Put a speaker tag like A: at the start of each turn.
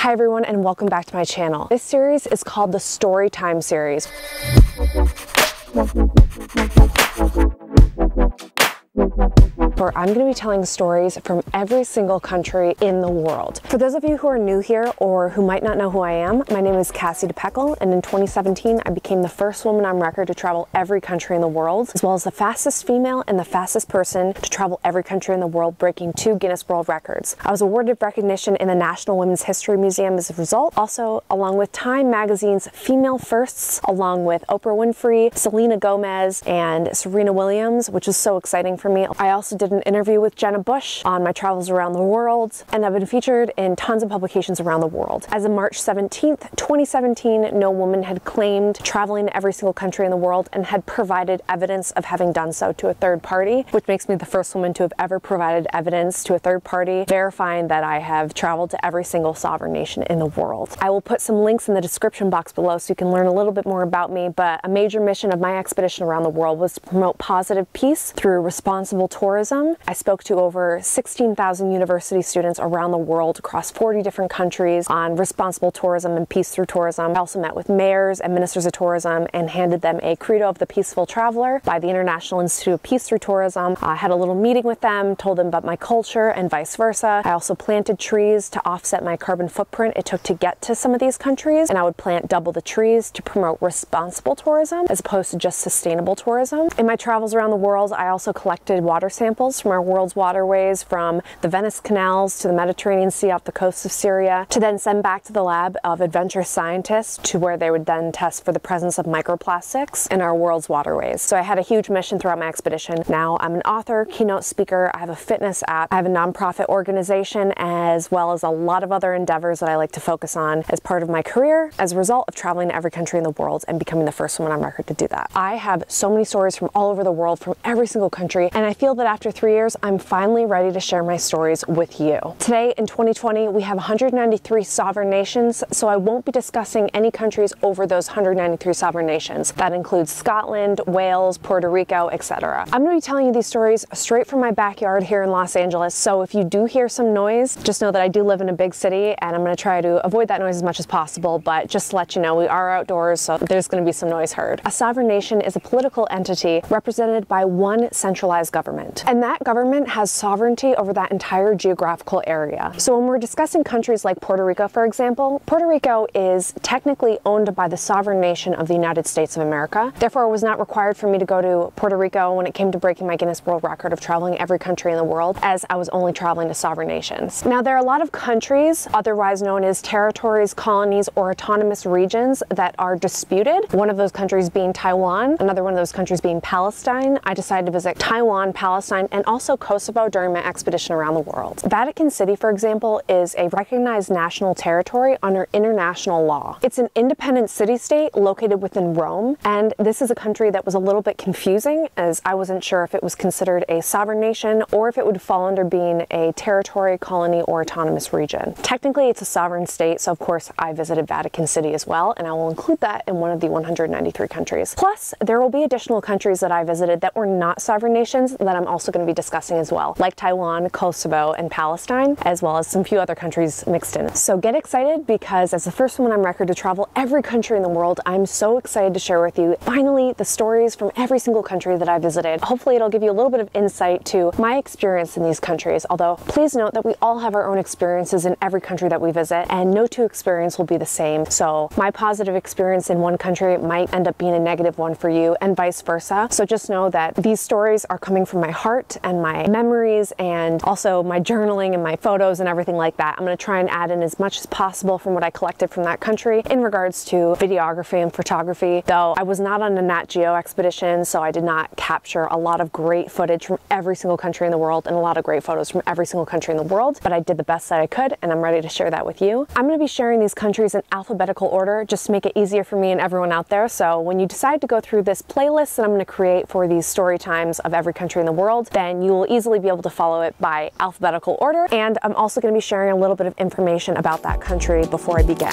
A: Hi everyone, and welcome back to my channel. This series is called the Storytime series. Where I'm going to be telling stories from every single country in the world. For those of you who are new here or who might not know who I am, my name is Cassie, and in 2017 I became the first woman on record to travel every country in the world, as well as the fastest female and the fastest person to travel every country in the world, breaking 2 Guinness World Records. I was awarded recognition in the National Women's History Museum as a result, also along with Time Magazine's Female Firsts, along with Oprah Winfrey, Selena Gomez, and Serena Williams, which is so exciting for me. I also did an interview with Jenna Bush on my travels around the world, and I've been featured in tons of publications around the world. As of March 17th, 2017, no woman had claimed traveling to every single country in the world and had provided evidence of having done so to a third party, which makes me the first woman to have ever provided evidence to a third party verifying that I have traveled to every single sovereign nation in the world. I will put some links in the description box below so you can learn a little bit more about me, but a major mission of my expedition around the world was to promote positive peace through responsible tourism. I spoke to over 16,000 university students around the world across 40 different countries on responsible tourism and peace through tourism. I also met with mayors and ministers of tourism and handed them a Credo of the Peaceful Traveler by the International Institute of Peace Through Tourism. I had a little meeting with them, told them about my culture and vice versa. I also planted trees to offset my carbon footprint it took to get to some of these countries, and I would plant double the trees to promote responsible tourism as opposed to just sustainable tourism. In my travels around the world, I also collected water samples from our world's waterways, from the Venice canals to the Mediterranean Sea off the coast of Syria, to then send back to the lab of adventurous scientists to where they would then test for the presence of microplastics in our world's waterways. So I had a huge mission throughout my expedition. Now I'm an author, keynote speaker, I have a fitness app, I have a nonprofit organization, as well as a lot of other endeavors that I like to focus on as part of my career as a result of traveling to every country in the world and becoming the first woman on record to do that. I have so many stories from all over the world, from every single country, and I feel that after 3 years, I'm finally ready to share my stories with you. Today in 2020, we have 193 sovereign nations, so I won't be discussing any countries over those 193 sovereign nations. That includes Scotland, Wales, Puerto Rico, etc. I'm going to be telling you these stories straight from my backyard here in Los Angeles, so if you do hear some noise, just know that I do live in a big city and I'm going to try to avoid that noise as much as possible, but just to let you know, we are outdoors, so there's going to be some noise heard. A sovereign nation is a political entity represented by one centralized government, and that government has sovereignty over that entire geographical area. So when we're discussing countries like Puerto Rico, for example, Puerto Rico is technically owned by the sovereign nation of the United States of America. Therefore, it was not required for me to go to Puerto Rico when it came to breaking my Guinness World Record of traveling every country in the world, as I was only traveling to sovereign nations. Now, there are a lot of countries, otherwise known as territories, colonies, or autonomous regions, that are disputed. One of those countries being Taiwan, another one of those countries being Palestine. I decided to visit Taiwan, Palestine, and also Kosovo during my expedition around the world. Vatican City, for example, is a recognized national territory under international law. It's an independent city-state located within Rome, and this is a country that was a little bit confusing, as I wasn't sure if it was considered a sovereign nation or if it would fall under being a territory, colony, or autonomous region. Technically, it's a sovereign state, so of course I visited Vatican City as well, and I will include that in one of the 193 countries. Plus, there will be additional countries that I visited that were not sovereign nations that I'm also going to be discussing as well, like Taiwan, Kosovo, and Palestine, as well as some few other countries mixed in. So get excited, because as the first woman on record to travel every country in the world, I'm so excited to share with you finally the stories from every single country that I visited. Hopefully it'll give you a little bit of insight to my experience in these countries, although please note that we all have our own experiences in every country that we visit, and no two experiences will be the same. So my positive experience in one country might end up being a negative one for you, and vice versa. So just know that these stories are coming from my heart and my memories, and also my journaling and my photos and everything like that. I'm going to try and add in as much as possible from what I collected from that country in regards to videography and photography, though I was not on a Nat Geo expedition, so I did not capture a lot of great footage from every single country in the world and a lot of great photos from every single country in the world, but I did the best that I could, and I'm ready to share that with you. I'm going to be sharing these countries in alphabetical order just to make it easier for me and everyone out there, so when you decide to go through this playlist that I'm going to create for these story times of every country in the world, then you will easily be able to follow it by alphabetical order, and I'm also going to be sharing a little bit of information about that country before I begin.